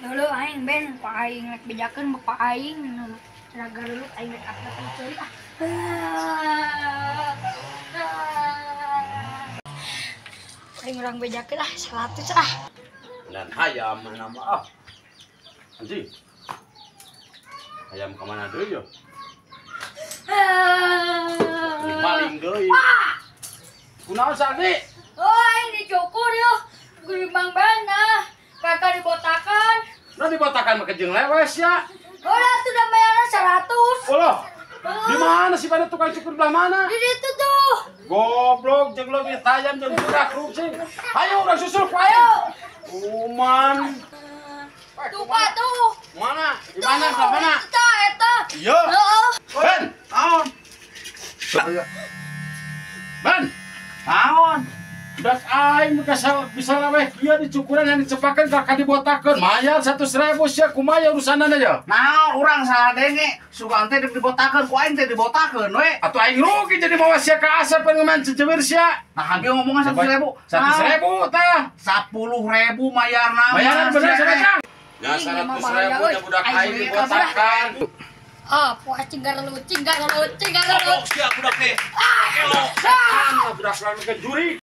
Dulu aing ben ku aing rek bejakeun bapak aing raga dulu aing rek upload ceuy ah. Aing urang bejakeun ah 100 ah. Dan hayam mana mah anjing. Hayam kemana deui ya? Maling deui. Kunaon Sakti? Oh, aing dicukur yeuh. Geulimbang bana. Kakak dibotakan. Nah dibotakan mah kejeng lewes ya. Oh, atuh da bayaran 100. Allah. Di mana sih pada tukang cukur belah mana? Di situ tuh. Goblok jeung leuwih tayam jeung budak rucing. Hayo urang susul ku ayo. Uman. Tuh Pak tuh. Mana? Di mana? Belah mana? Eta. Iya. Heeh. Ben, naon? Ben, naon? Das aing bisa laweh kieu dicukuran yang dicepakeun kakak dibotakeun. Mayar 100.000 sia kumaha urusanana ya? Nah, urang salah denge. Sugan teh dibotakeun ku aing teh dibotakeun we. Atuh aing rugi jadi bawa sia ka asap ngeman cecewir sia. Nah, dia ngomongan 100.000. 100.000 tah. 10.000 mayarna. Bayaran bener sama Ya, 100.000 nya budak aing dibotakan. Ah, puas cinggar lucing. Sia budak teh. Ah, budak lain ke juri.